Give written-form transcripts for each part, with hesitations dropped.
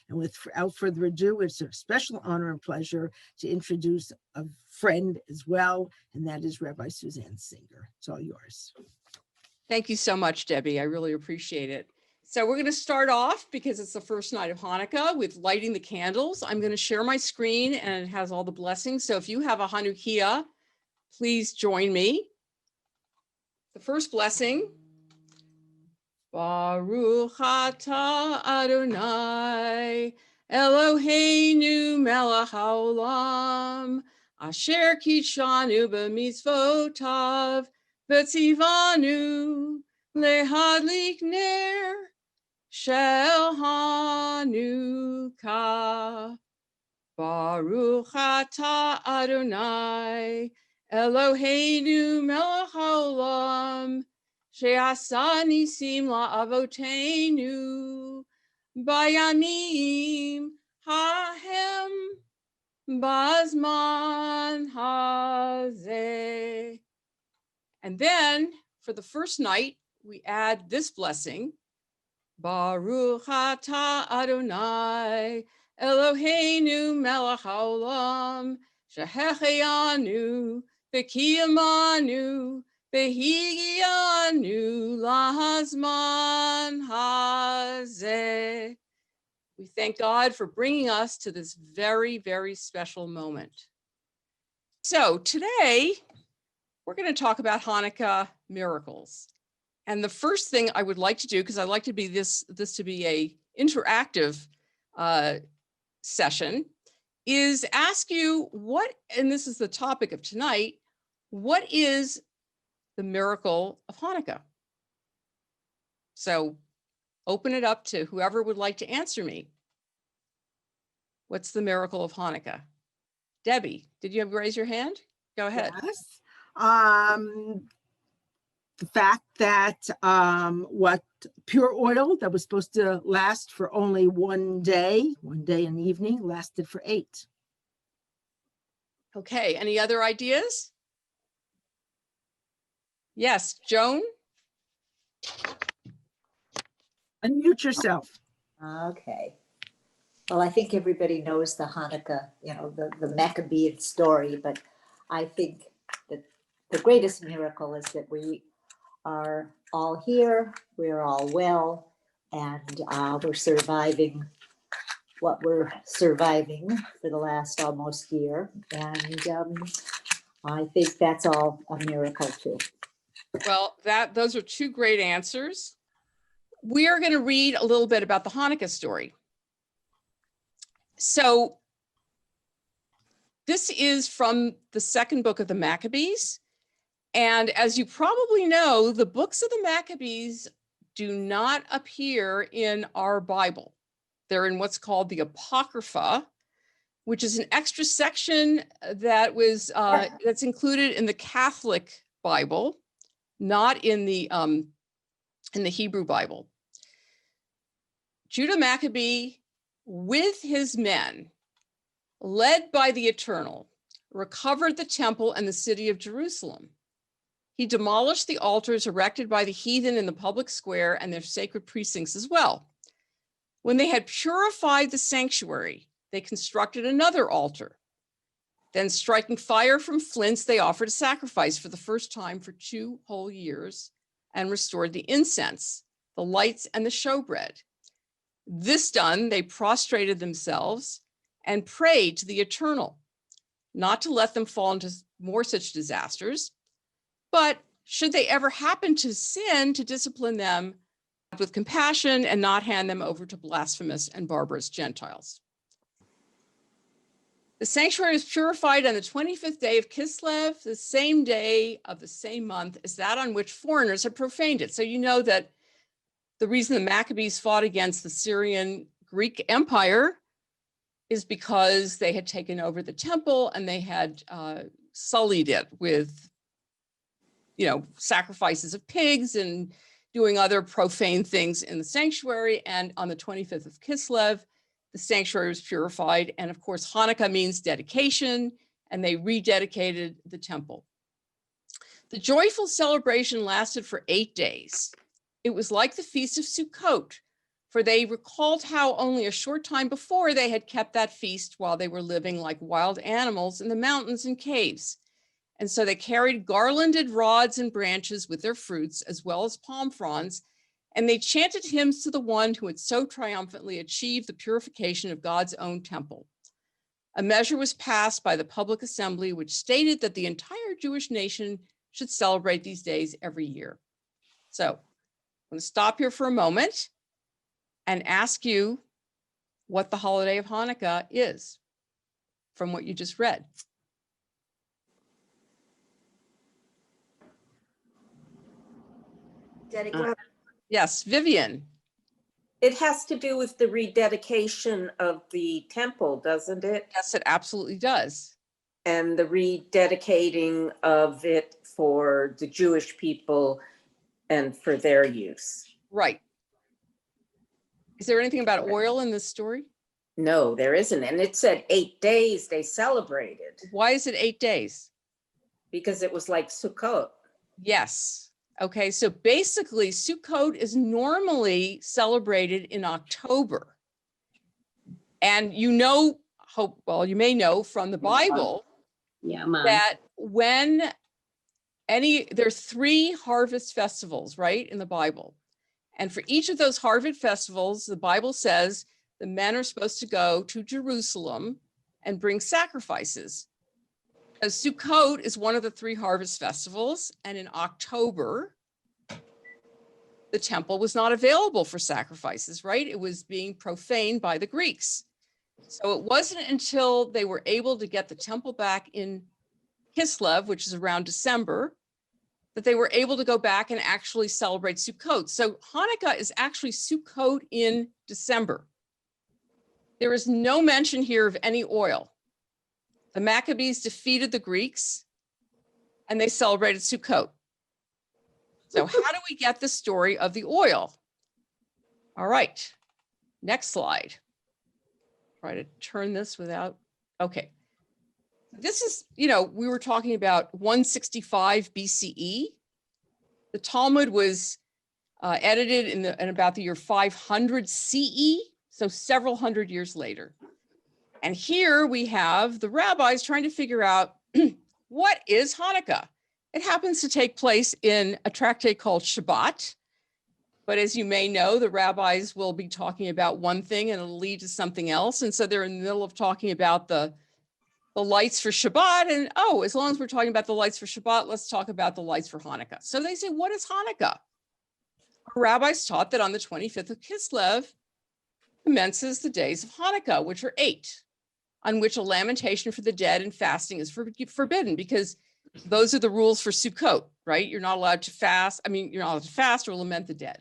And without further ado, it's a special honor and pleasure to introduce a friend as well, and that is Rabbi Suzanne Singer. It's all yours. Thank you so much, Debbie. I really appreciate it. So we're going to start off, because it's the first night of Hanukkah, with lighting the candles. I'm going to share my screen, and it has all the blessings. So if you have a Hanukkah, please join me. The first blessing, Baruch atah Adonai Eloheinu melech haolam asher kidshanu b'mitzvotav v'tzivanu lehadlik ner shel Hanukkah. Baruch atah Adonai Eloheinu melech haolam she'asa nisim la'avoteinu bayamim hahem bazman hazeh. And then for the first night, we add this blessing, Baruch atah Adonai Eloheinu melech haolam shehecheyanu v'kiyamanu v'higianu lahazman hazeh. We thank God for bringing us to this very, very special moment. So today, we're going to talk about Hanukkah miracles. And the first thing I would like to do, because I like to be this to be a interactive session, is ask you what, and this is the topic of tonight, what is the miracle of Hanukkah? So open it up to whoever would like to answer me. What's the miracle of Hanukkah? Debbie, did you raise your hand? Go ahead. Yes. The fact that what pure oil that was supposed to last for only one day and evening, lasted for 8. Okay, any other ideas? Yes, Joan? Unmute yourself. Okay. Well, I think everybody knows the Hanukkah, the Maccabean story, but I think that the greatest miracle is that we are all here, we're all well, and we're surviving what we're surviving for the last almost year. And I think that's all a miracle too. Well, those are 2 great answers. We are going to read a little bit about the Hanukkah story. So this is from the 2nd book of the Maccabees. And as you probably know, the books of the Maccabees do not appear in our Bible. They're in what's called the Apocrypha, which is an extra section that was that's included in the Catholic Bible, not in the Hebrew Bible. Judah Maccabee, with his men, led by the Eternal, recovered the temple and the city of Jerusalem. He demolished the altars erected by the heathen in the public square and their sacred precincts as well. When they had purified the sanctuary, they constructed another altar. Then, striking fire from flints, they offered a sacrifice for the first time for 2 whole years and restored the incense, the lights, and the showbread. This done, they prostrated themselves and prayed to the Eternal, not to let them fall into more such disasters, but should they ever happen to sin, to discipline them with compassion and not hand them over to blasphemous and barbarous Gentiles. The sanctuary was purified on the 25th day of Kislev, the same day of the same month as that on which foreigners had profaned it. So you know that the reason the Maccabees fought against the Syrian Greek Empire is because they had taken over the temple and they had sullied it with, sacrifices of pigs and doing other profane things in the sanctuary. And on the 25th of Kislev, the sanctuary was purified. And of course, Hanukkah means dedication, and they rededicated the temple. The joyful celebration lasted for 8 days. It was like the Feast of Sukkot, for they recalled how only a short time before they had kept that feast while they were living like wild animals in the mountains and caves. And so they carried garlanded rods and branches with their fruits, as well as palm fronds, and they chanted hymns to the one who had so triumphantly achieved the purification of God's own temple. A measure was passed by the public assembly, which stated that the entire Jewish nation should celebrate these days every year. So I'm going to stop here for a moment and ask you what the holiday of Hanukkah is from what you just read. Yes, Vivian. It has to do with the rededication of the temple, doesn't it? Yes, it absolutely does. And the rededicating of it for the Jewish people and for their use. Right. Is there anything about oil in this story? No, there isn't. And it said 8 days they celebrated. Why is it 8 days? Because it was like Sukkot. Yes. Okay, so basically Sukkot is normally celebrated in October. And you know, you may know from the Bible that when there's 3 harvest festivals, right, in the Bible. And for each of those harvest festivals, the Bible says the men are supposed to go to Jerusalem and bring sacrifices. Sukkot is one of the 3 harvest festivals, and in October, the temple was not available for sacrifices, right? It was being profaned by the Greeks. So it wasn't until they were able to get the temple back in Kislev, which is around December, that they were able to go back and actually celebrate Sukkot. So Hanukkah is actually Sukkot in December. There is no mention here of any oil. The Maccabees defeated the Greeks and they celebrated Sukkot. So how do we get the story of the oil? All right, next slide. Try to turn this without, okay. This is, we were talking about 165 BCE. The Talmud was edited in about the year 500 CE, so several hundred years later. And here we have the rabbis trying to figure out what is Hanukkah? It happens to take place in a tractate called Shabbat. But as you may know, the rabbis will be talking about one thing and it'll lead to something else. And so they're in the middle of talking about the lights for Shabbat. And as long as we're talking about the lights for Shabbat, let's talk about the lights for Hanukkah. So they say, what is Hanukkah? Our rabbis taught that on the 25th of Kislev commences the days of Hanukkah, which are 8, on which a lamentation for the dead and fasting is forbidden, because those are the rules for Sukkot, right? You're not allowed to fast. You're not allowed to fast or lament the dead.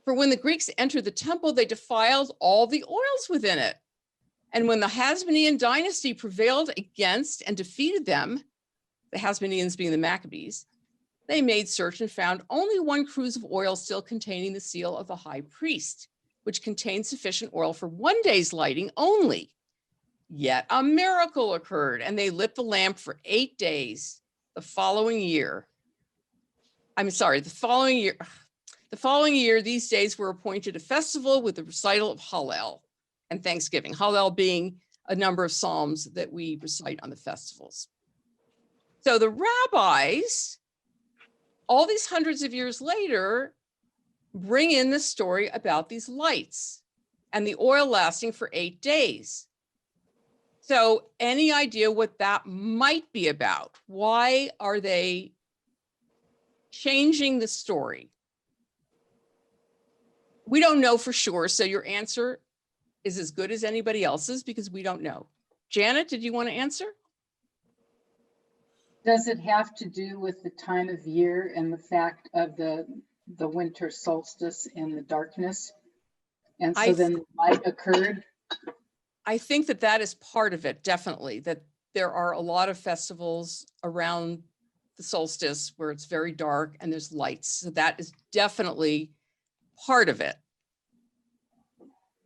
For when the Greeks entered the temple, they defiled all the oils within it. And when the Hasmonean dynasty prevailed against and defeated them, the Hasmoneans being the Maccabees, they made search and found only 1 cruse of oil still containing the seal of the high priest, which contained sufficient oil for 1 day's lighting only. Yet a miracle occurred, and they lit the lamp for 8 days. The following year, these days were appointed a festival with the recital of Hallel and Thanksgiving. Hallel being a number of psalms that we recite on the festivals. So the rabbis, all these hundreds of years later, bring in the story about these lights and the oil lasting for 8 days. So any idea what that might be about? Why are they changing the story? We don't know for sure. So your answer is as good as anybody else's because we don't know. Janet, did you want to answer? Does it have to do with the time of year and the fact of the winter solstice and the darkness? And so then the light occurred? I think that is part of it, definitely, that there are a lot of festivals around the solstice where it's very dark and there's lights. So that is definitely part of it.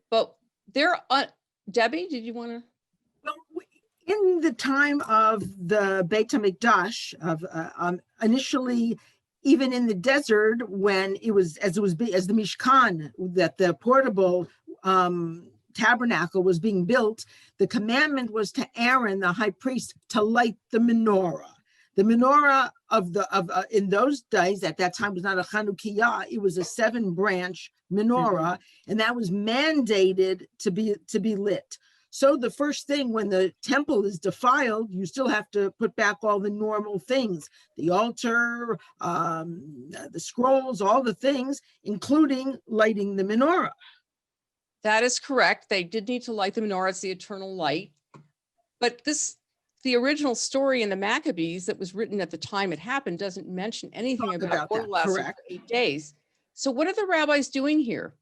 But Debbie, did you want to? Well, in the time of the Beit HaMikdash, initially even in the desert, when it was as the Mishkan, that the portable tabernacle was being built, the commandment was to Aaron, the high priest, to light the menorah. The menorah in those days, at that time, was not a Chanukah; it was a 7-branch menorah, and that was mandated to be lit. So the first thing, when the temple is defiled, you still have to put back all the normal things, the altar, the scrolls, all the things, including lighting the menorah. That is correct. They did need to light the menorah. It's the eternal light. But the original story in the Maccabees that was written at the time it happened doesn't mention anything about oil lasting for 8 days. So what are the rabbis doing here?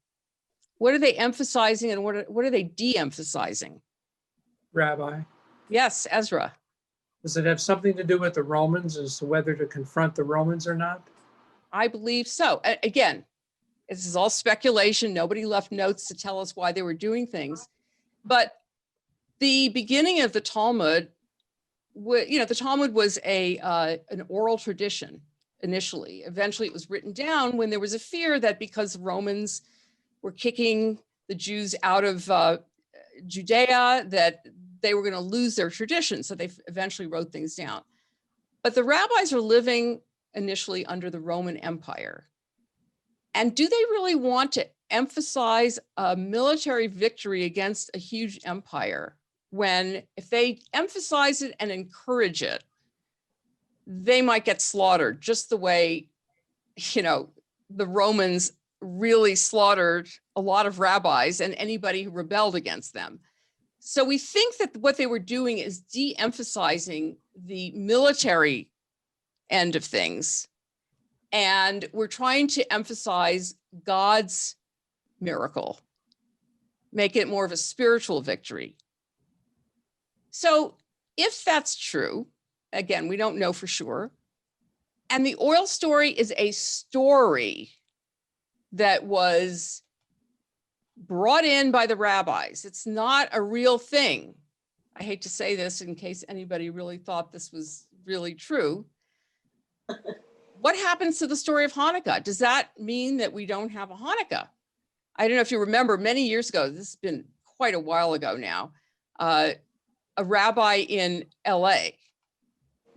What are they emphasizing and what are they de-emphasizing? Rabbi, Yes, Ezra. does it have something to do with the Romans as to whether to confront the Romans or not? I believe so. Again, this is all speculation. Nobody left notes to tell us why they were doing things. But the beginning of the Talmud, the Talmud was an oral tradition initially. Eventually, it was written down when there was a fear that because Romans were kicking the Jews out of Judea, that they were going to lose their tradition. So they eventually wrote things down. But the rabbis are living initially under the Roman Empire. And do they really want to emphasize a military victory against a huge empire when, if they emphasize it and encourage it, they might get slaughtered just the way, the Romans really slaughtered a lot of rabbis and anybody who rebelled against them. So we think that what they were doing is de-emphasizing the military end of things. And we're trying to emphasize God's miracle, make it more of a spiritual victory. So if that's true, again, we don't know for sure, and the oil story is a story that was brought in by the rabbis, it's not a real thing. I hate to say this in case anybody really thought this was really true. What happens to the story of Hanukkah? Does that mean that we don't have a Hanukkah? I don't know if you remember, many years ago, this has been quite a while ago now, a rabbi in LA,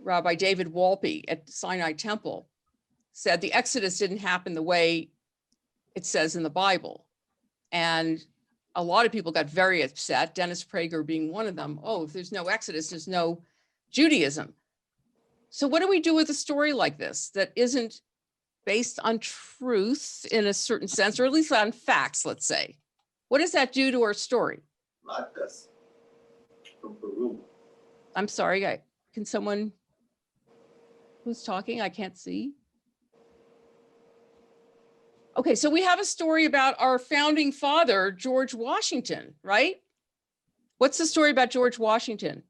Rabbi David Walpe at Sinai Temple, said the Exodus didn't happen the way it says in the Bible. And a lot of people got very upset, Dennis Prager being one of them. Oh, if there's no Exodus, there's no Judaism. So what do we do with a story like this that isn't based on truth in a certain sense, or at least on facts, let's say? What does that do to our story? Latkes from Peru. I'm sorry, can someone, who's talking? I can't see. Okay, so we have a story about our founding father, George Washington, right? What's the story about George Washington?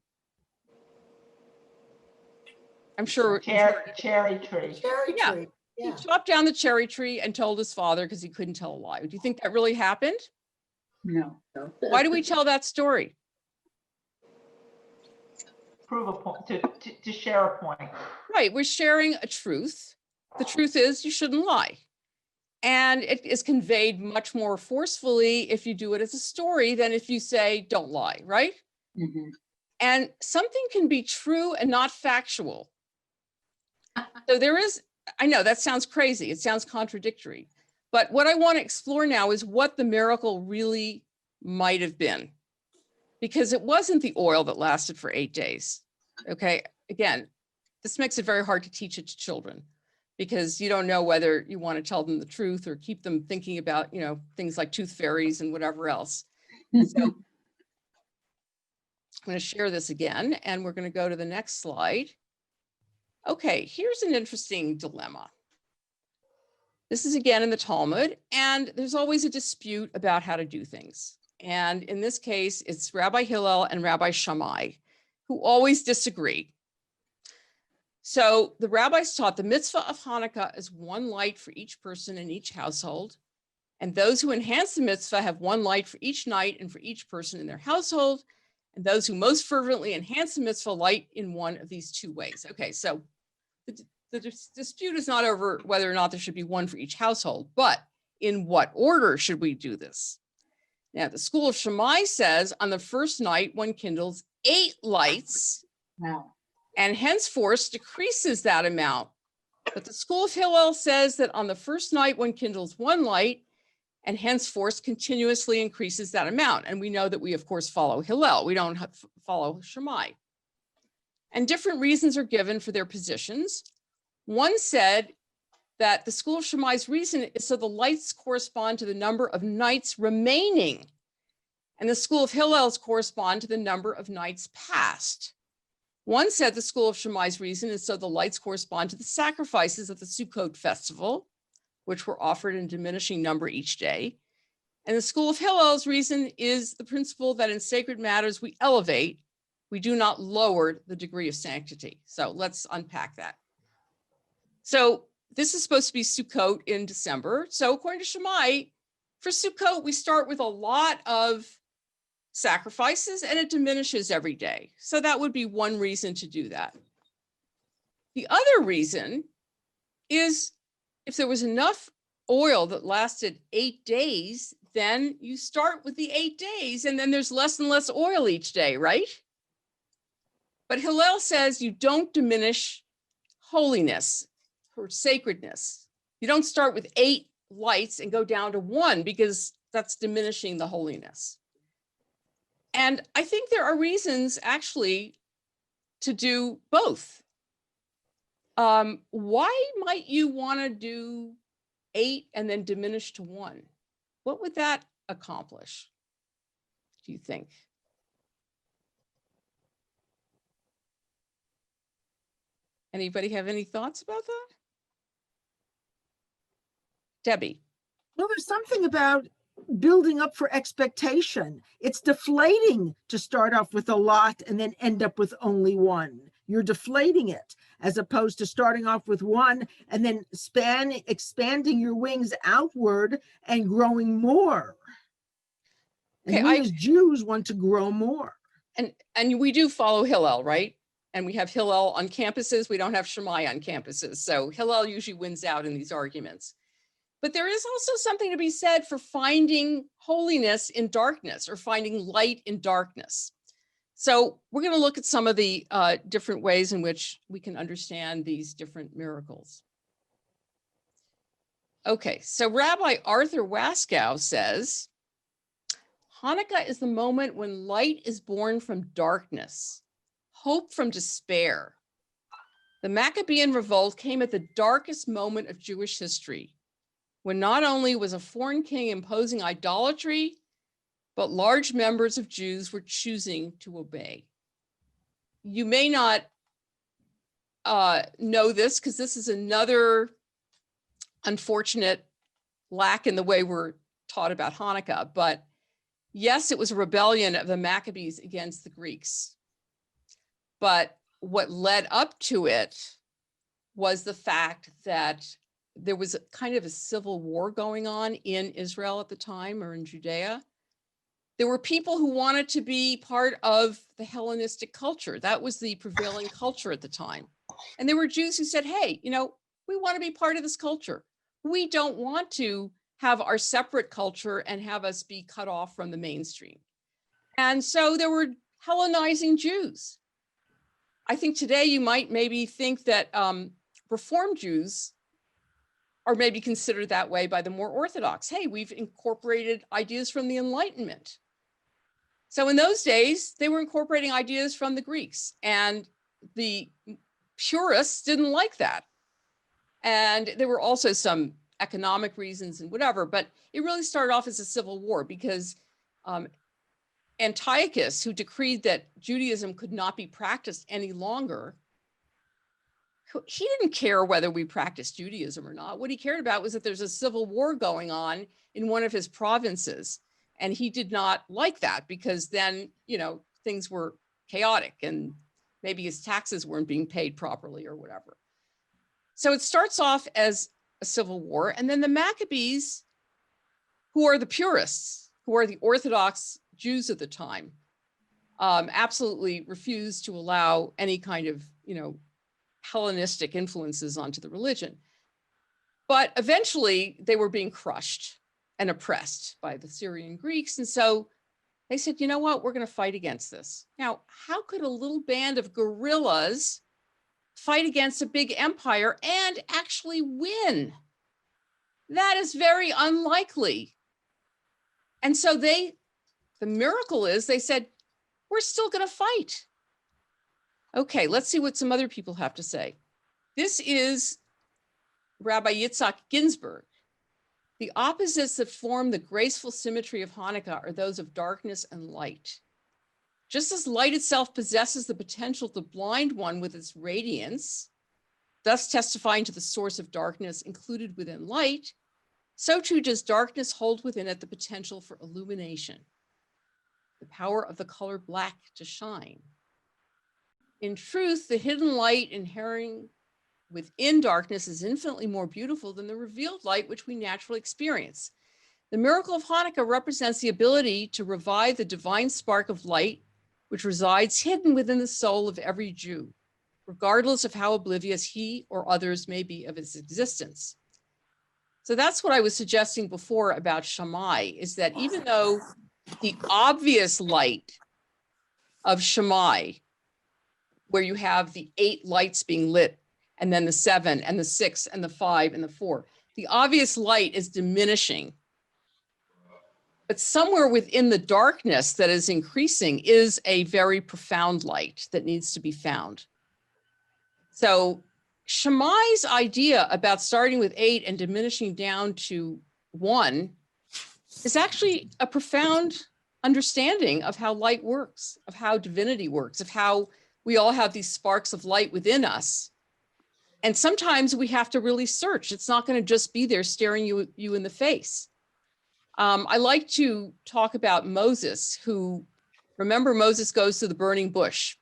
I'm sure. Cherry tree. Yeah. He chopped down the cherry tree and told his father because he couldn't tell a lie. Do you think that really happened? No. Why do we tell that story? Prove a point, to share a point. Right, we're sharing a truth. The truth is you shouldn't lie. And it is conveyed much more forcefully if you do it as a story than if you say, don't lie, right? Mm-hmm. And something can be true and not factual. So there is, I know that sounds crazy. It sounds contradictory. But what I want to explore now is what the miracle really might have been. Because it wasn't the oil that lasted for 8 days. Okay, again, this makes it very hard to teach it to children because you don't know whether you want to tell them the truth or keep them thinking about, things like tooth fairies and whatever else. So I'm going to share this again, and we're going to go to the next slide. Okay, here's an interesting dilemma. This is again in the Talmud, and there's always a dispute about how to do things. And in this case, it's Rabbi Hillel and Rabbi Shammai, who always disagree. So the rabbis taught the mitzvah of Hanukkah is one light for each person in each household. And those who enhance the mitzvah have one light for each night and for each person in their household. And those who most fervently enhance the mitzvah light in one of these two ways. Okay, so the dispute is not over whether or not there should be one for each household, but in what order should we do this? Now, the school of Shammai says on the first night one kindles 8 lights Wow. and henceforth decreases that amount. But the school of Hillel says that on the first night one kindles 1 light and henceforth continuously increases that amount. And we know that we, of course, follow Hillel. We don't follow Shammai. And different reasons are given for their positions. One said that the school of Shammai's reason is so the lights correspond to the number of nights remaining. And the school of Hillel's correspond to the number of nights past. One said the school of Shammai's reason is so the lights correspond to the sacrifices of the Sukkot festival, which were offered in diminishing number each day. And the school of Hillel's reason is the principle that in sacred matters we elevate, we do not lower the degree of sanctity. So let's unpack that. So this is supposed to be Sukkot in December. So according to Shammai, for Sukkot, we start with a lot of sacrifices and it diminishes every day. So that would be one reason to do that. The other reason is if there was enough oil that lasted 8 days, then you start with the 8 days and then there's less and less oil each day, right? But Hillel says you don't diminish holiness or sacredness. You don't start with 8 lights and go down to 1 because that's diminishing the holiness. And I think there are reasons actually to do both. Why might you want to do 8 and then diminish to 1? What would that accomplish, do you think? Anybody have any thoughts about that? Debbie. Well, there's something about building up for expectation. It's deflating to start off with a lot and then end up with only 1. You're deflating it as opposed to starting off with 1 and then expanding your wings outward and growing more. And we as Jews want to grow more. And we do follow Hillel, right? And we have Hillel on campuses. We don't have Shammai on campuses. So Hillel usually wins out in these arguments. But there is also something to be said for finding holiness in darkness or finding light in darkness. So we're going to look at some of the different ways in which we can understand these different miracles. Okay, so Rabbi Arthur Waskow says, Hanukkah is the moment when light is born from darkness, hope from despair. The Maccabean revolt came at the darkest moment of Jewish history, when not only was a foreign king imposing idolatry, but large members of Jews were choosing to obey. You may not know this because this is another unfortunate lack in the way we're taught about Hanukkah, but yes, it was a rebellion of the Maccabees against the Greeks. But what led up to it was the fact that there was kind of a civil war going on in Israel at the time, or in Judea. There were people who wanted to be part of the Hellenistic culture. That was the prevailing culture at the time. And there were Jews who said, hey, you know, we want to be part of this culture. We don't want to have our separate culture and have us be cut off from the mainstream. And so there were Hellenizing Jews. I think today you might maybe think that Reformed Jews are maybe considered that way by the more Orthodox. Hey, we've incorporated ideas from the Enlightenment. So in those days, they were incorporating ideas from the Greeks, and the purists didn't like that. And there were also some economic reasons and whatever, but it really started off as a civil war because Antiochus, who decreed that Judaism could not be practiced any longer, he didn't care whether we practiced Judaism or not. What he cared about was that there's a civil war going on in one of his provinces. And he did not like that because then, you know, things were chaotic and maybe his taxes weren't being paid properly or whatever. So it starts off as a civil war. And then the Maccabees, who are the purists, who are the Orthodox Jews at the time, absolutely refused to allow any kind of, you know, Hellenistic influences onto the religion. But eventually they were being crushed and oppressed by the Syrian Greeks. And so they said, you know what, we're going to fight against this. Now, how could a little band of guerrillas fight against a big empire and actually win? That is very unlikely. And so the miracle is they said, we're still going to fight. Okay, let's see what some other people have to say. This is Rabbi Yitzhak Ginsburg. The opposites that form the graceful symmetry of Hanukkah are those of darkness and light. Just as light itself possesses the potential to blind one with its radiance, thus testifying to the source of darkness included within light, so too does darkness hold within it the potential for illumination, the power of the color black to shine. In truth, the hidden light inherent within darkness is infinitely more beautiful than the revealed light which we naturally experience. The miracle of Hanukkah represents the ability to revive the divine spark of light which resides hidden within the soul of every Jew, regardless of how oblivious he or others may be of its existence. So that's what I was suggesting before about Shammai, is that even though the obvious light of Shammai, where you have the 8 lights being lit, and then the 7 and the 6 and the 5 and the 4, the obvious light is diminishing. But somewhere within the darkness that is increasing is a very profound light that needs to be found. So Shammai's idea about starting with 8 and diminishing down to 1 is actually a profound understanding of how light works, of how divinity works, of how we all have these sparks of light within us. And sometimes we have to really search. It's not going to just be there staring you in the face. I like to talk about Moses, who, remember, Moses goes to the burning bush.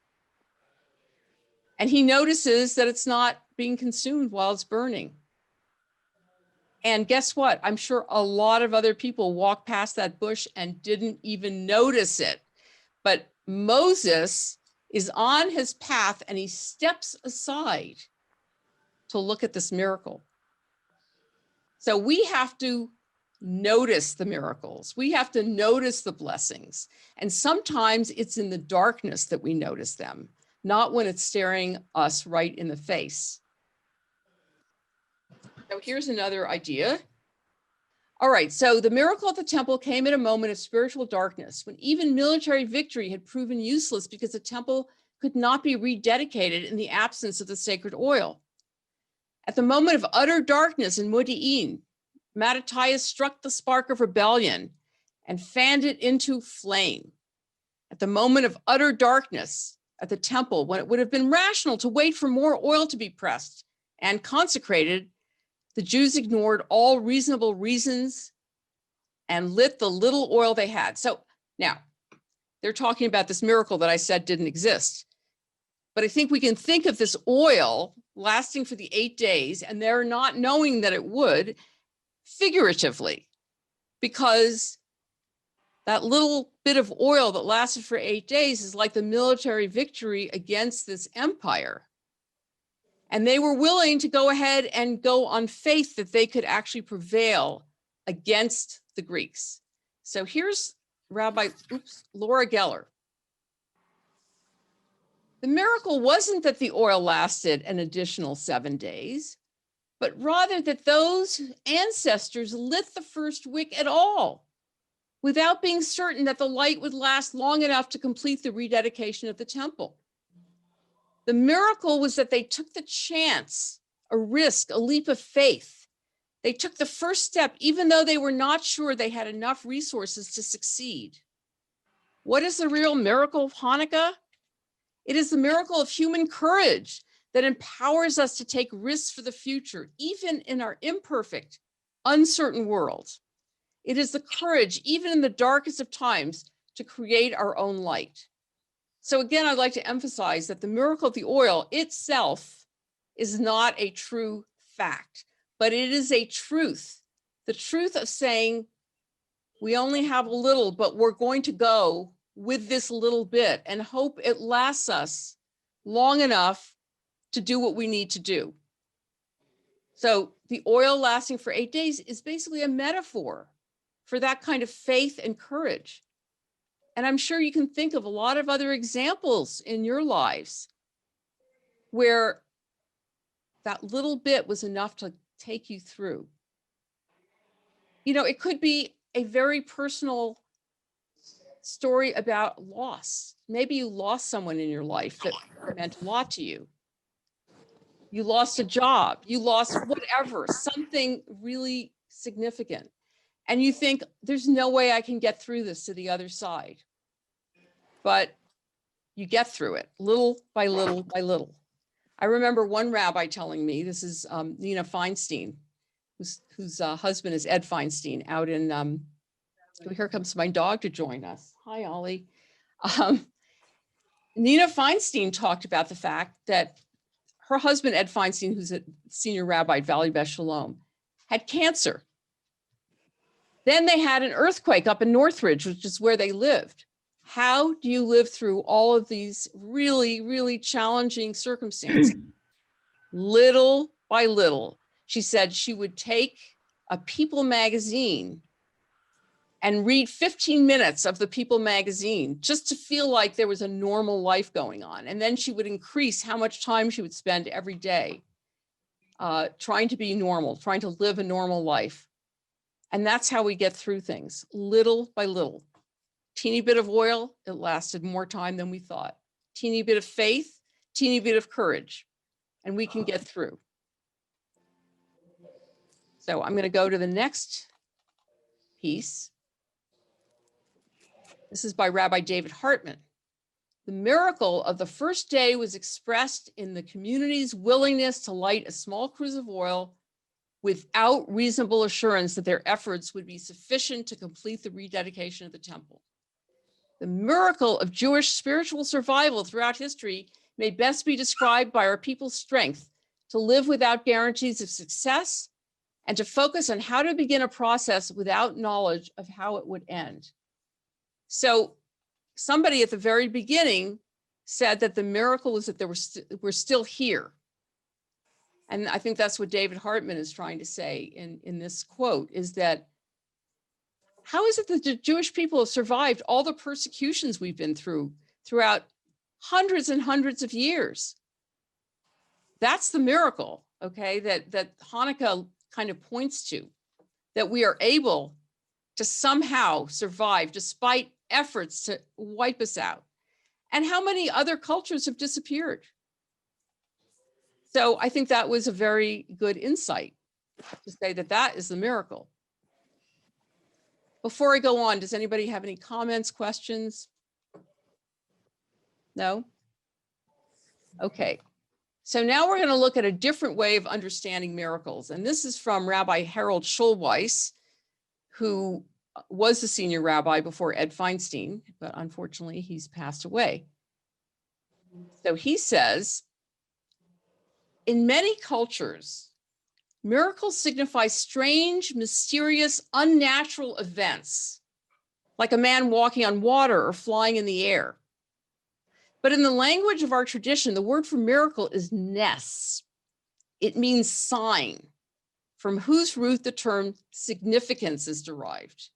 And he notices that it's not being consumed while it's burning. And guess what? I'm sure a lot of other people walked past that bush and didn't even notice it. But Moses is on his path and he steps aside to look at this miracle. So we have to notice the miracles. We have to notice the blessings. And sometimes it's in the darkness that we notice them, not when it's staring us right in the face. So here's another idea. All right, so the miracle at the temple came at a moment of spiritual darkness when even military victory had proven useless because the temple could not be rededicated in the absence of the sacred oil. At the moment of utter darkness in Modi'in, Mattathias struck the spark of rebellion and fanned it into flame. At the moment of utter darkness at the temple, when it would have been rational to wait for more oil to be pressed and consecrated, the Jews ignored all reasonable reasons and lit the little oil they had. So now they're talking about this miracle that I said didn't exist. But I think we can think of this oil lasting for the 8 days, and they're not knowing that it would, figuratively, because that little bit of oil that lasted for 8 days is like the military victory against this empire. And they were willing to go ahead and go on faith that they could actually prevail against the Greeks. So here's Rabbi Laura Geller. The miracle wasn't that the oil lasted an additional 7 days, but rather that those ancestors lit the first wick at all, without being certain that the light would last long enough to complete the rededication of the temple. The miracle was that they took the chance, a risk, a leap of faith. They took the first step, even though they were not sure they had enough resources to succeed. What is the real miracle of Hanukkah? It is the miracle of human courage that empowers us to take risks for the future, even in our imperfect, uncertain world. It is the courage, even in the darkest of times, to create our own light. So again, I'd like to emphasize that the miracle of the oil itself is not a true fact, but it is a truth. The truth of saying, we only have a little, but we're going to go with this little bit and hope it lasts us long enough to do what we need to do. So the oil lasting for 8 days is basically a metaphor for that kind of faith and courage. And I'm sure you can think of a lot of other examples in your lives where that little bit was enough to take you through. You know, it could be a very personal story about loss. Maybe you lost someone in your life that meant a lot to you. You lost a job, you lost whatever, something really significant. And you think, there's no way I can get through this to the other side. But you get through it little by little by little. I remember one rabbi telling me, this is Nina Feinstein, whose husband is Ed Feinstein out in, here comes my dog to join us. Hi, Ollie. Nina Feinstein talked about the fact that her husband, Ed Feinstein, who's a senior rabbi at Valley Beth Shalom, had cancer. Then they had an earthquake up in Northridge, which is where they lived. How do you live through all of these really, really challenging circumstances? Little by little. She said she would take a People magazine and read 15 minutes of the People magazine just to feel like there was a normal life going on. And then she would increase how much time she would spend every day trying to be normal, trying to live a normal life. And that's how we get through things, little by little. Teeny bit of oil, it lasted more time than we thought. Teeny bit of faith, teeny bit of courage, and we can get through. So I'm going to go to the next piece. This is by Rabbi David Hartman. The miracle of the first day was expressed in the community's willingness to light a small cruse of oil without reasonable assurance that their efforts would be sufficient to complete the rededication of the temple. The miracle of Jewish spiritual survival throughout history may best be described by our people's strength to live without guarantees of success and to focus on how to begin a process without knowledge of how it would end. So somebody at the very beginning said that the miracle was that we're still here. And I think that's what David Hartman is trying to say in this quote, is that how is it that the Jewish people have survived all the persecutions we've been through throughout hundreds and hundreds of years? That's the miracle, okay, that Hanukkah kind of points to, that we are able to somehow survive despite efforts to wipe us out. And how many other cultures have disappeared? So I think that was a very good insight to say that that is the miracle. Before I go on, does anybody have any comments, questions? No? Okay. So now we're going to look at a different way of understanding miracles. And this is from Rabbi Harold Schulweis, who was the senior rabbi before Ed Feinstein, but unfortunately he's passed away. So he says, in many cultures, miracles signify strange, mysterious, unnatural events, like a man walking on water or flying in the air. But in the language of our tradition, the word for miracle is nes. It means sign, from whose root the term significance is derived.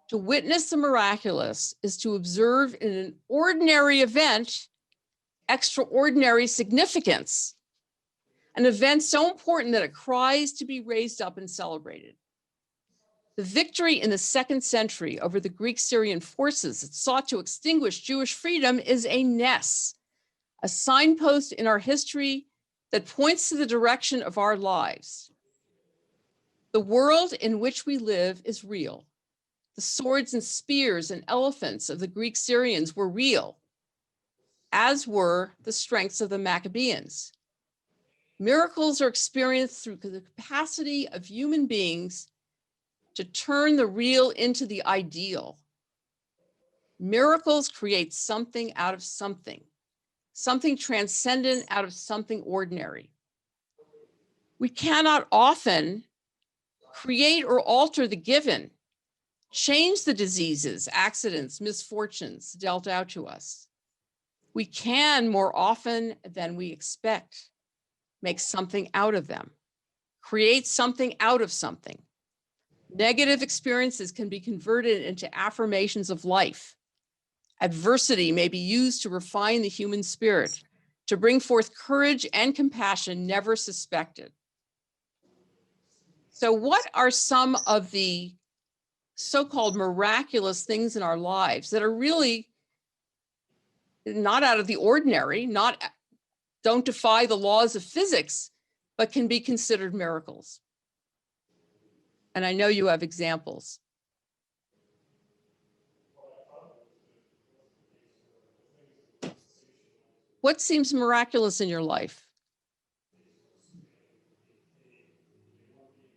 To witness the miraculous is to observe in an ordinary event extraordinary significance, an event so important that it cries to be raised up and celebrated. The victory in the 2nd century over the Greek-Syrian forces that sought to extinguish Jewish freedom is a nes, a signpost in our history that points to the direction of our lives. The world in which we live is real. The swords and spears and elephants of the Greek-Syrians were real, as were the strengths of the Maccabeans. Miracles are experienced through the capacity of human beings to turn the real into the ideal. Miracles create something out of something transcendent out of something ordinary. We cannot often create or alter the given, change the diseases, accidents, misfortunes dealt out to us. We can, more often than we expect, make something out of them, create something out of something. Negative experiences can be converted into affirmations of life. Adversity may be used to refine the human spirit, to bring forth courage and compassion never suspected. So what are some of the so-called miraculous things in our lives that are really not out of the ordinary, don't defy the laws of physics, but can be considered miracles? And I know you have examples. What seems miraculous in your life?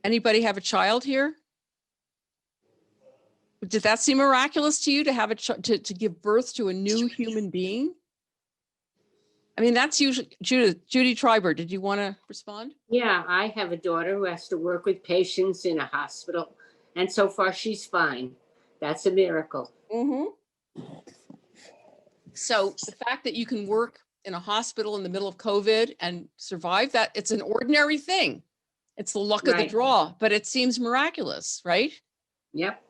Anybody have a child here? Did that seem miraculous to you, to have to give birth to a new human being? I mean, that's usually Judy Triber. Did you want to respond? Yeah, I have a daughter who has to work with patients in a hospital, and so far she's fine. That's a miracle. Mm-hmm. So the fact that you can work in a hospital in the middle of COVID and survive that, it's an ordinary thing. It's the luck of the draw, but it seems miraculous, right? Yep.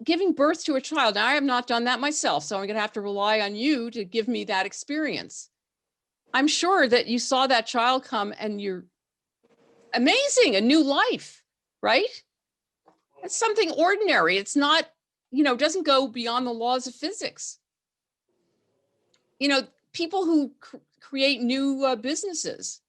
Giving birth to a child. Now, I have not done that myself, so I'm going to have to rely on you to give me that experience. I'm sure that you saw that child come and you're amazing, a new life, right? It's something ordinary. It's not, doesn't go beyond the laws of physics. People who create new businesses,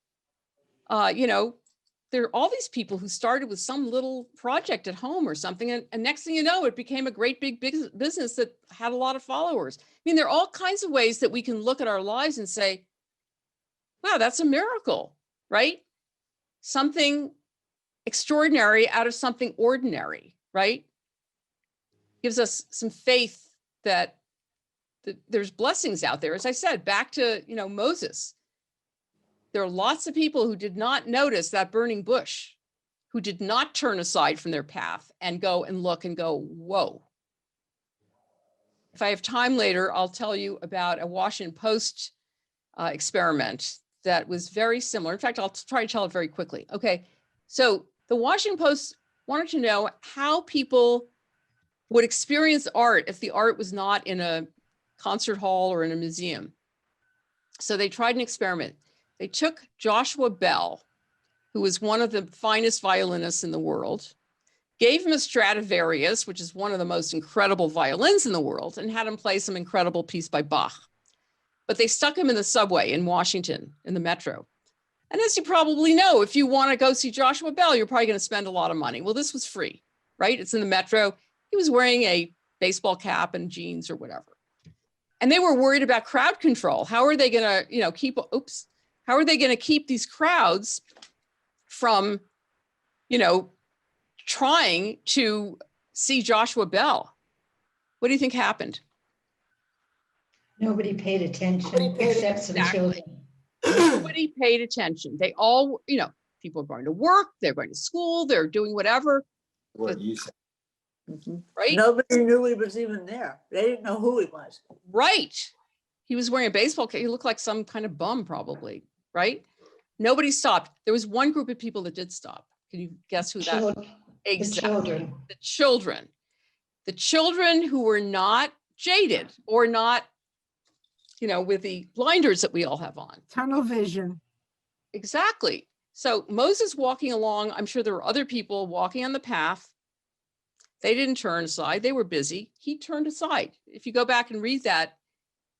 there are all these people who started with some little project at home or something. And next thing you know, it became a great big business that had a lot of followers. I mean, there are all kinds of ways that we can look at our lives and say, wow, that's a miracle, right? Something extraordinary out of something ordinary, right? Gives us some faith that there's blessings out there. As I said, back to, Moses. There are lots of people who did not notice that burning bush, who did not turn aside from their path and go and look and go, whoa. If I have time later, I'll tell you about a Washington Post experiment that was very similar. In fact, I'll try to tell it very quickly. Okay, so the Washington Post wanted to know how people would experience art if the art was not in a concert hall or in a museum. So they tried an experiment. They took Joshua Bell, who was one of the finest violinists in the world, gave him a Stradivarius, which is one of the most incredible violins in the world, and had him play some incredible piece by Bach. But they stuck him in the subway in Washington, in the metro. And as you probably know, if you want to go see Joshua Bell, you're probably going to spend a lot of money. Well, this was free, right? It's in the metro. He was wearing a baseball cap and jeans or whatever. And they were worried about crowd control. How are they going to, how are they going to keep these crowds from, trying to see Joshua Bell? What do you think happened? Nobody paid attention except some children. Nobody paid attention. They all, people are going to work, they're going to school, they're doing whatever. What you said. Right? Nobody knew he was even there. They didn't know who he was. Right. He was wearing a baseball cap. He looked like some kind of bum, probably. Right? Nobody stopped. There was one group of people that did stop. Can you guess who that was? Exactly. The children. The children who were not jaded or not, with the blinders that we all have on. Tunnel vision. Exactly. So Moses walking along, I'm sure there were other people walking on the path. They didn't turn aside. They were busy. He turned aside. If you go back and read that,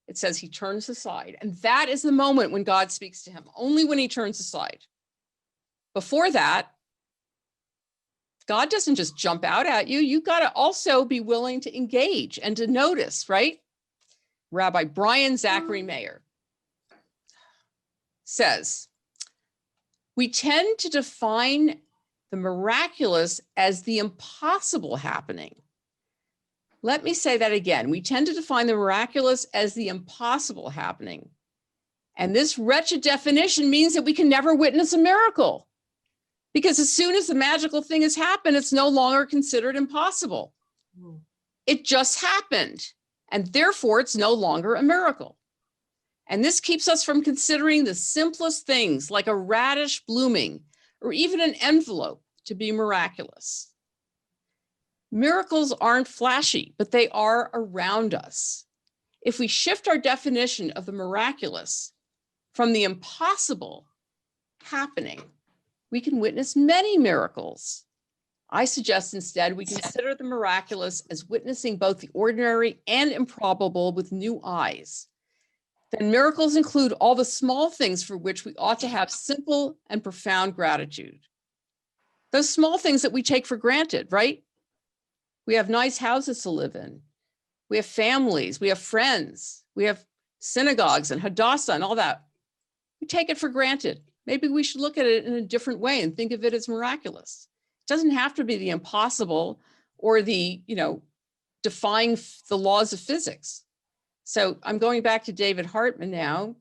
it says he turns aside. And that is the moment when God speaks to him, only when he turns aside. Before that, God doesn't just jump out at you. You got to also be willing to engage and to notice, right? Rabbi Brian Zachary Mayer says, we tend to define the miraculous as the impossible happening. Let me say that again. We tend to define the miraculous as the impossible happening. And this wretched definition means that we can never witness a miracle. Because as soon as the magical thing has happened, it's no longer considered impossible. It just happened. and therefore it's no longer a miracle. And this keeps us from considering the simplest things like a radish blooming or even an envelope to be miraculous. Miracles aren't flashy, but they are around us. If we shift our definition of the miraculous from the impossible happening, we can witness many miracles. I suggest instead we consider the miraculous as witnessing both the ordinary and improbable with new eyes. Then miracles include all the small things for which we ought to have simple and profound gratitude. Those small things that we take for granted, right? We have nice houses to live in. We have families, we have friends, we have synagogues and Hadassah and all that. We take it for granted. Maybe we should look at it in a different way and think of it as miraculous. It doesn't have to be the impossible or the, defying the laws of physics. So I'm going back to David Hartman now,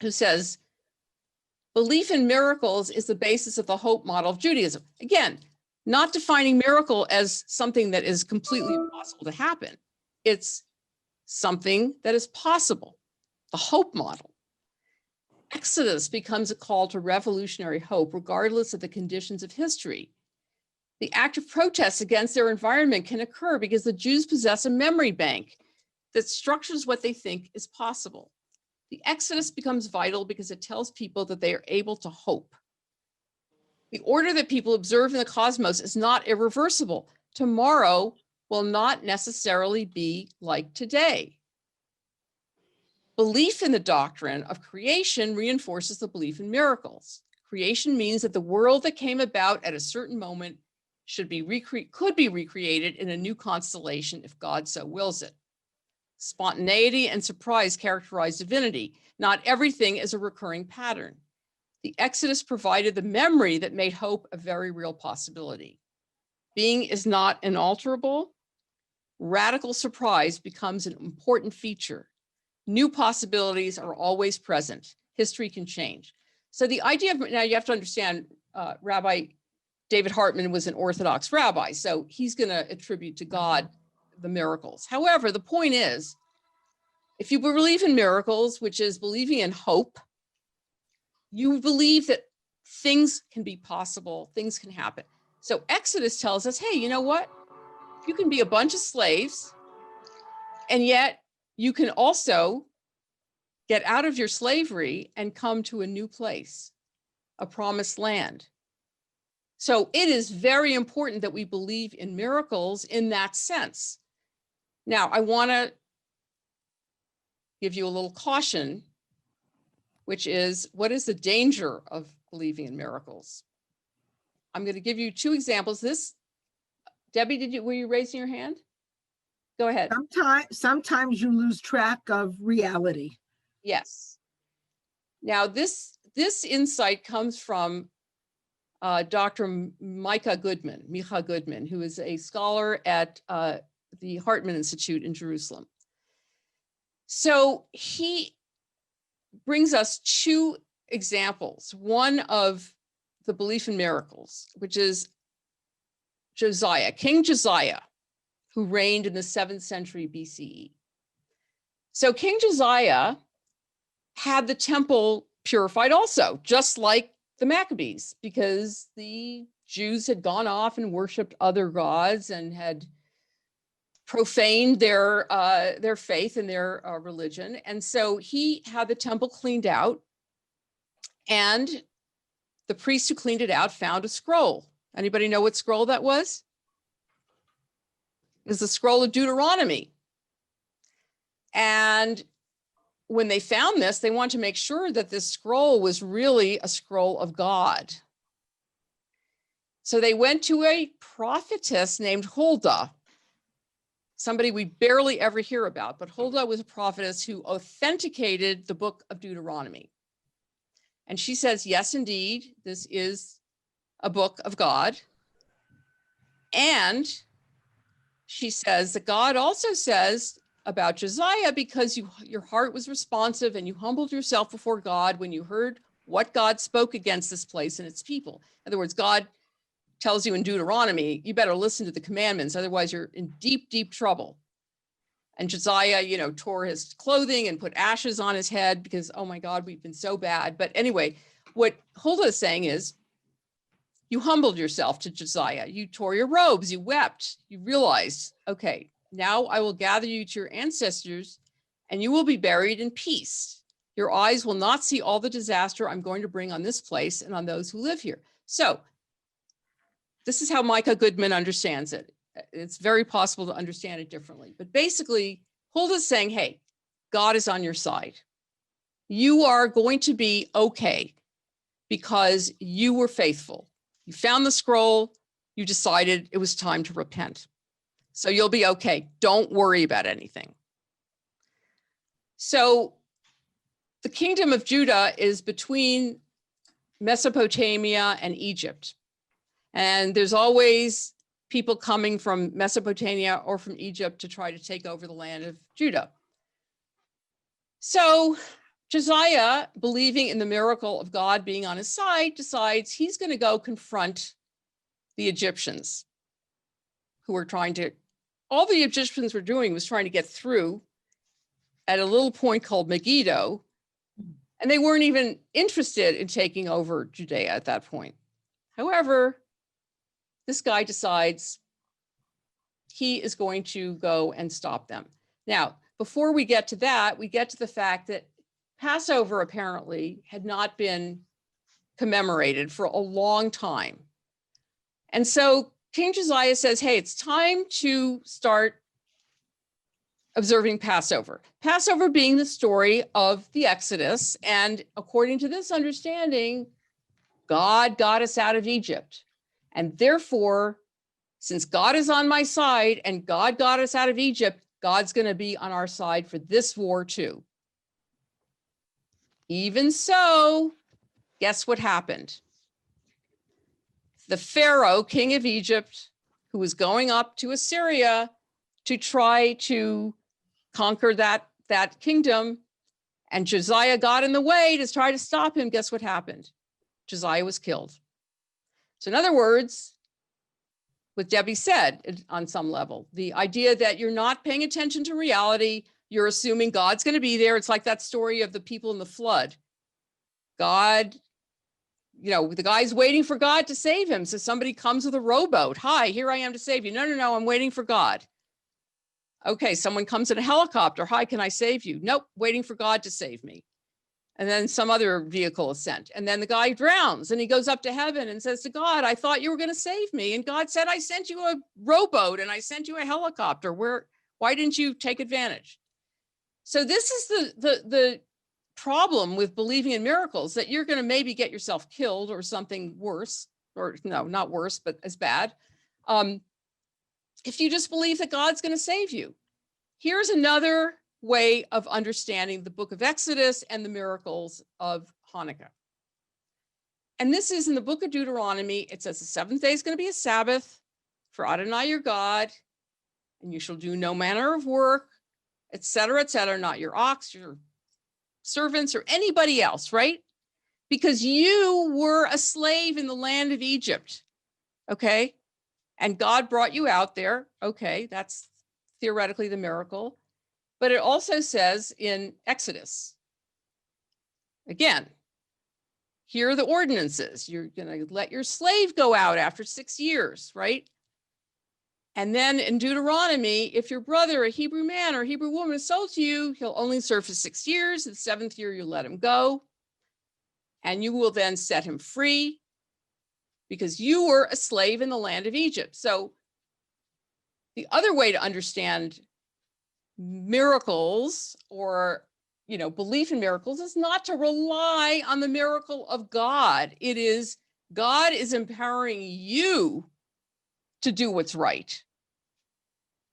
who says, belief in miracles is the basis of the hope model of Judaism. Again, not defining miracle as something that is completely impossible to happen. It's something that is possible, the hope model. Exodus becomes a call to revolutionary hope, regardless of the conditions of history. The act of protest against their environment can occur because the Jews possess a memory bank that structures what they think is possible. The Exodus becomes vital because it tells people that they are able to hope. The order that people observe in the cosmos is not irreversible. Tomorrow will not necessarily be like today. Belief in the doctrine of creation reinforces the belief in miracles. Creation means that the world that came about at a certain moment could be recreated in a new constellation if God so wills it. Spontaneity and surprise characterize divinity. Not everything is a recurring pattern. The Exodus provided the memory that made hope a very real possibility. Being is not inalterable. Radical surprise becomes an important feature. New possibilities are always present. History can change. So the idea of, now you have to understand, Rabbi David Hartman was an Orthodox rabbi, so he's going to attribute to God the miracles. However, the point is, if you believe in miracles, which is believing in hope, you believe that things can be possible, things can happen. So Exodus tells us, hey, you know what? You can be a bunch of slaves, and yet you can also get out of your slavery and come to a new place, a promised land. So it is very important that we believe in miracles in that sense. Now, I want to give you a little caution, which is, what is the danger of believing in miracles? I'm going to give you two examples. This, Debbie, were you raising your hand? Go ahead. Sometimes you lose track of reality. Yes. Now, this insight comes from Dr. Micha Goodman, who is a scholar at the Hartman Institute in Jerusalem. So he brings us two examples. One of the belief in miracles, which is Josiah, King Josiah, who reigned in the 7th century BCE. So King Josiah had the temple purified also, just like the Maccabees, because the Jews had gone off and worshiped other gods and had profaned their faith and their religion. And so he had the temple cleaned out, and the priest who cleaned it out found a scroll. Anybody know what scroll that was? It was the scroll of Deuteronomy. And when they found this, they wanted to make sure that this scroll was really a scroll of God. So they went to a prophetess named Huldah, somebody we barely ever hear about, but Huldah was a prophetess who authenticated the book of Deuteronomy. And she says, yes, indeed, this is a book of God. And she says that God also says about Josiah, because your heart was responsive and you humbled yourself before God when you heard what God spoke against this place and its people. In other words, God tells you in Deuteronomy, you better listen to the commandments, otherwise you're in deep, deep trouble. And Josiah, you know, tore his clothing and put ashes on his head because, oh my God, we've been so bad. But anyway, what Huldah is saying is, you humbled yourself to Josiah. You tore your robes, you wept, you realized, okay, now I will gather you to your ancestors and you will be buried in peace. Your eyes will not see all the disaster I'm going to bring on this place and on those who live here. So this is how Micah Goodman understands it. It's very possible to understand it differently. But basically, Huldah's saying, hey, God is on your side. You are going to be okay because you were faithful. You found the scroll, you decided it was time to repent. So you'll be okay. Don't worry about anything. So the kingdom of Judah is between Mesopotamia and Egypt. And there's always people coming from Mesopotamia or from Egypt to try to take over the land of Judah. So Josiah, believing in the miracle of God being on his side, decides he's going to go confront the Egyptians who were trying to, all the Egyptians were doing was trying to get through at a little point called Megiddo, and they weren't even interested in taking over Judea at that point. However, this guy decides he is going to go and stop them. Now, before we get to that, we get to the fact that Passover apparently had not been commemorated for a long time. And so King Josiah says, hey, it's time to start observing Passover. Passover being the story of the Exodus. And according to this understanding, God got us out of Egypt. And therefore, since God is on my side and God got us out of Egypt, God's going to be on our side for this war too. Even so, guess what happened? The Pharaoh, king of Egypt, who was going up to Assyria to try to conquer that kingdom, and Josiah got in the way to try to stop him, guess what happened? Josiah was killed. So in other words, what Debbie said on some level, the idea that you're not paying attention to reality, you're assuming God's going to be there. It's like that story of the people in the flood. God, you know, the guy's waiting for God to save him. So somebody comes with a rowboat. Hi, here I am to save you. No, I'm waiting for God. Okay, someone comes in a helicopter. Hi, can I save you? Nope, waiting for God to save me. And then some other vehicle is sent. And then the guy drowns and he goes up to heaven and says to God, I thought you were going to save me. And God said, I sent you a rowboat and I sent you a helicopter. Why didn't you take advantage? So this is the problem with believing in miracles, that you're going to maybe get yourself killed or something worse, or no, not worse, but as bad. If you just believe that God's going to save you. Here's another way of understanding the book of Exodus and the miracles of Hanukkah. And this is in the book of Deuteronomy. It says the seventh day is going to be a Sabbath for Adonai your God, and you shall do no manner of work, etc., not your ox, your servants, or anybody else, right? Because you were a slave in the land of Egypt, okay? And God brought you out there, okay? That's theoretically the miracle. But it also says in Exodus, again, here are the ordinances. You're going to let your slave go out after 6 years, right? And then in Deuteronomy, if your brother, a Hebrew man or Hebrew woman, is sold to you, he'll only serve for 6 years. The 7th year, you let him go. And you will then set him free because you were a slave in the land of Egypt. So the other way to understand miracles or, you know, belief in miracles is not to rely on the miracle of God. It is God is empowering you to do what's right.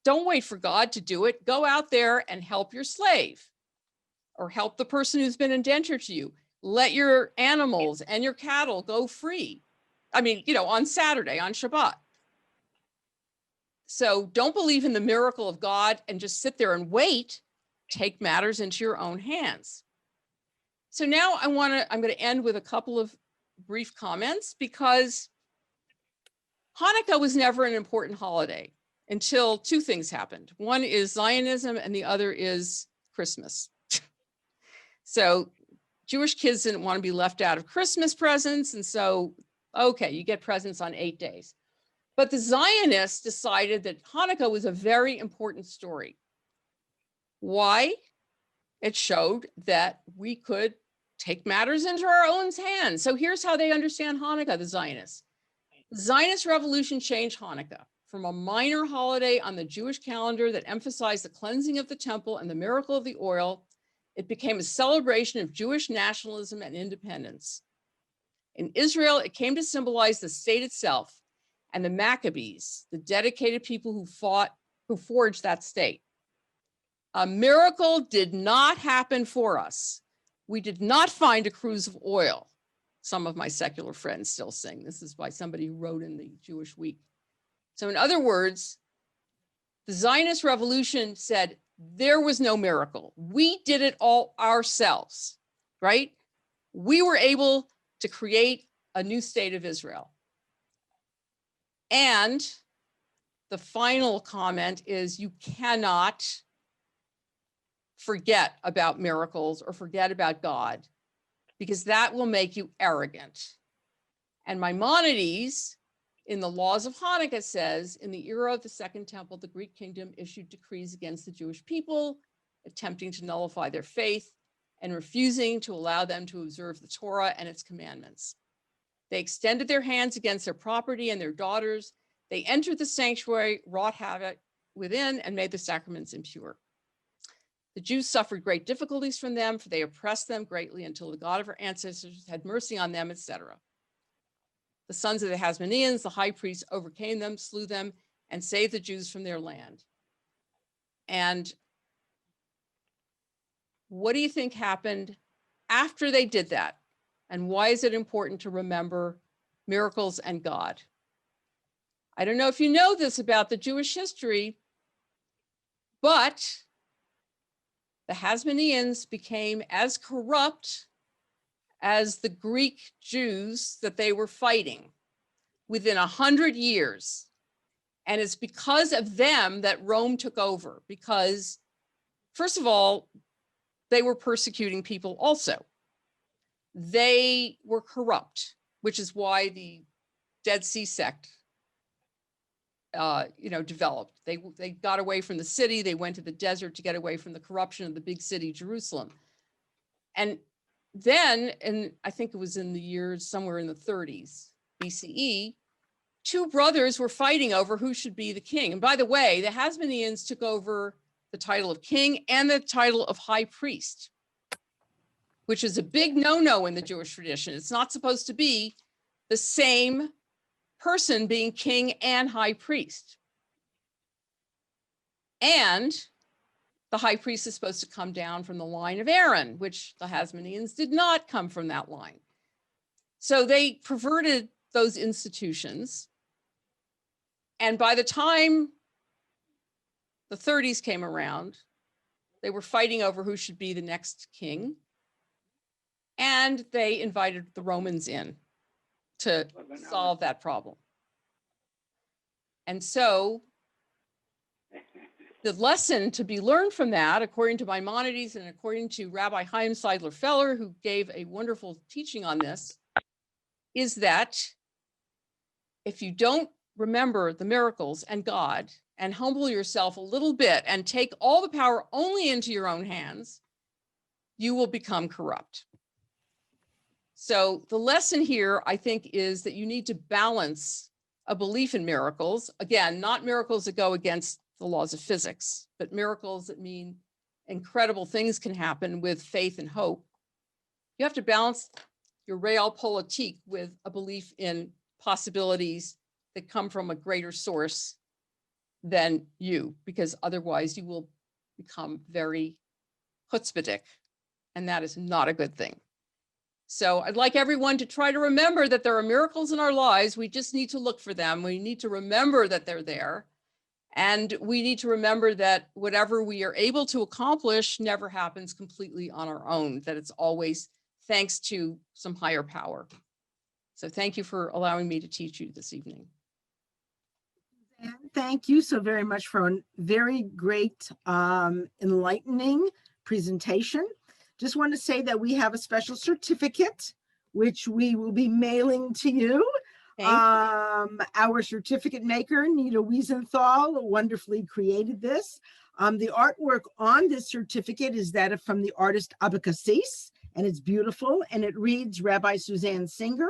Don't wait for God to do it. Go out there and help your slave or help the person who's been indentured to you. Let your animals and your cattle go free. I mean, you know, on Saturday, on Shabbat. So don't believe in the miracle of God and just sit there and wait. Take matters into your own hands. So now I'm going to end with a couple of brief comments, because Hanukkah was never an important holiday. until two things happened. One is Zionism and the other is Christmas. So Jewish kids didn't want to be left out of Christmas presents. And so, okay, you get presents on 8 days. But the Zionists decided that Hanukkah was a very important story. Why? It showed that we could take matters into our own hands. So here's how they understand Hanukkah, the Zionists. The Zionist revolution changed Hanukkah from a minor holiday on the Jewish calendar that emphasized the cleansing of the temple and the miracle of the oil. It became a celebration of Jewish nationalism and independence. In Israel, it came to symbolize the state itself and the Maccabees, the dedicated people who forged that state. A miracle did not happen for us. We did not find a cruse of oil. Some of my secular friends still sing. This is by somebody who wrote in the Jewish Week. So in other words, the Zionist revolution said there was no miracle. We did it all ourselves, right? We were able to create a new state of Israel. And the final comment is you cannot forget about miracles or forget about God, because that will make you arrogant. And Maimonides in the Laws of Hanukkah says, in the era of the Second Temple, the Greek kingdom issued decrees against the Jewish people, attempting to nullify their faith and refusing to allow them to observe the Torah and its commandments. They extended their hands against their property and their daughters. They entered the sanctuary, wrought havoc within, and made the sacraments impure. The Jews suffered great difficulties from them, for they oppressed them greatly until the God of our ancestors had mercy on them, etc. The sons of the Hasmoneans, the high priests, overcame them, slew them, and saved the Jews from their land. And what do you think happened after they did that? And why is it important to remember miracles and God? I don't know if you know this about the Jewish history, but the Hasmoneans became as corrupt as the Greek Jews that they were fighting within 100 years. And it's because of them that Rome took over, because first of all, they were persecuting people also. They were corrupt, which is why the Dead Sea sect developed. They got away from the city. They went to the desert to get away from the corruption of the big city, Jerusalem. And then, and I think it was in the years somewhere in the 30s BCE, two brothers were fighting over who should be the king. And by the way, the Hasmoneans took over the title of king and the title of high priest, which is a big no-no in the Jewish tradition. It's not supposed to be the same person being king and high priest. And the high priest is supposed to come down from the line of Aaron, which the Hasmoneans did not come from that line. So they perverted those institutions. And by the time the 30s came around, they were fighting over who should be the next king. And they invited the Romans in to solve that problem. And so the lesson to be learned from that, according to Maimonides and according to Rabbi Chaim Seidler-Feller, who gave a wonderful teaching on this, is that if you don't remember the miracles and God and humble yourself a little bit and take all the power only into your own hands, you will become corrupt. So the lesson here, I think, is that you need to balance a belief in miracles. Again, not miracles that go against the laws of physics, but miracles that mean incredible things can happen with faith and hope. You have to balance your realpolitik with a belief in possibilities that come from a greater source than you, because otherwise you will become very chutzpahdik, and that is not a good thing. So I'd like everyone to try to remember that there are miracles in our lives. We just need to look for them. We need to remember that they're there. And we need to remember that whatever we are able to accomplish never happens completely on our own, that it's always thanks to some higher power. So thank you for allowing me to teach you this evening. thank you so very much for a very great, enlightening presentation. Just want to say that we have a special certificate, which we will be mailing to you. Thank you. Our certificate maker, Nita Wiesenthal, wonderfully created this. The artwork on this certificate is that from the artist Abacassis, and it's beautiful, and it reads, Rabbi Suzanne Singer,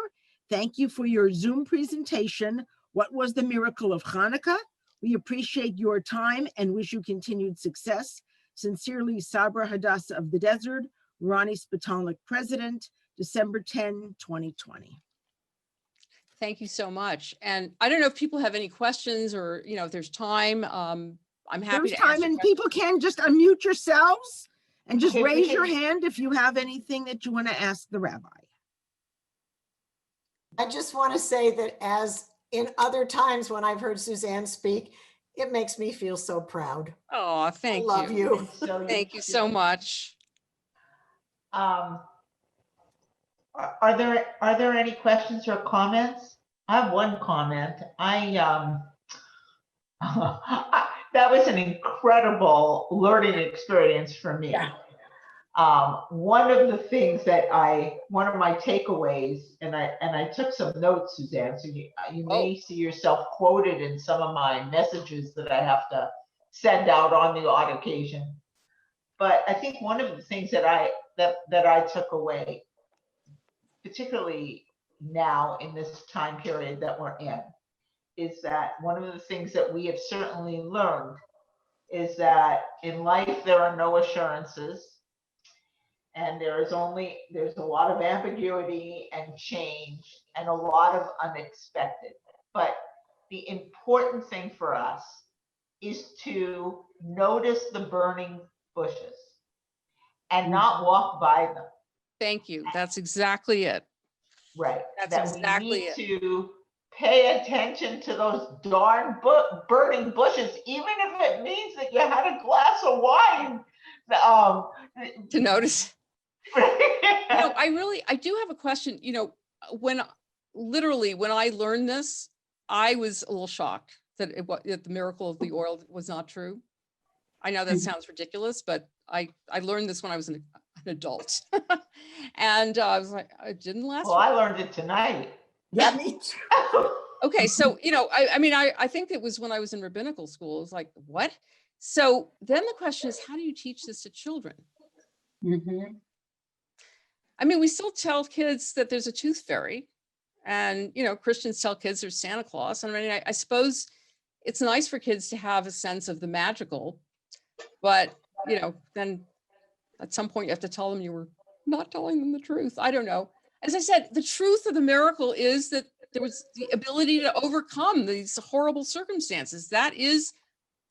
thank you for your Zoom presentation. What was the miracle of Hanukkah? We appreciate your time and wish you continued success. Sincerely, Sabra Hadassah of the Desert, Ronnie Spitalik, President, December 10, 2020. Thank you so much. And I don't know if people have any questions or, if there's time, I'm happy There's to time, answer and questions. people can just unmute yourselves and just Okay, raise your hand if you have anything that you want to ask the rabbi. I just want to say that as in other times when I've heard Suzanne speak, it makes me feel so proud. Oh, thank you. I love you. So Thank you so much. Are there any questions or comments? I have one comment. That was an incredible learning experience for me. Yeah. One of the things one of my takeaways, and I took some notes, Suzanne, so you may see yourself quoted in some of my messages that I have to send out on the odd occasion. But I think one of the things that I took away, particularly now in this time period that we're in, is that one of the things that we have certainly learned is that in life there are no assurances, and there's a lot of ambiguity and change and a lot of unexpected. But the important thing for us is to notice the burning bushes and not walk by them. Thank you. That's exactly it. Right. That's that exactly we need to pay attention to those darn burning bushes, even if it means that you had a glass of wine. To notice. I do have a question. When I learned this, I was a little shocked that the miracle of the oil was not true. I know that sounds ridiculous, but I learned this when I was an adult. And I was like, it didn't last. Well, I learned it tonight. Yeah, me too. Okay, so, I think it was when I was in rabbinical school. It was like, what? So then the question is, how do you teach this to children? Mhm. We still tell kids that there's a tooth fairy, and, Christians tell kids there's Santa Claus. I suppose it's nice for kids to have a sense of the magical, but, then at some point you have to tell them you were not telling them the truth. I don't know. As I said, the truth of the miracle is that there was the ability to overcome these horrible circumstances. That is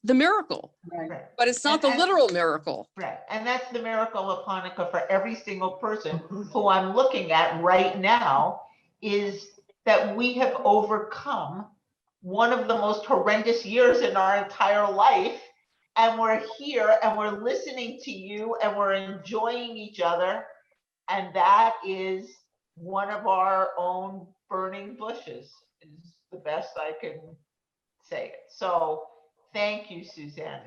the miracle, Right. but it's not the literal miracle. Right. And that's the miracle of Hanukkah for every single person who I'm looking at right now, is that we have overcome one of the most horrendous years in our entire life. And we're here and we're listening to you and we're enjoying each other. And that is one of our own burning bushes, is the best I can say it. So thank you, Suzanne.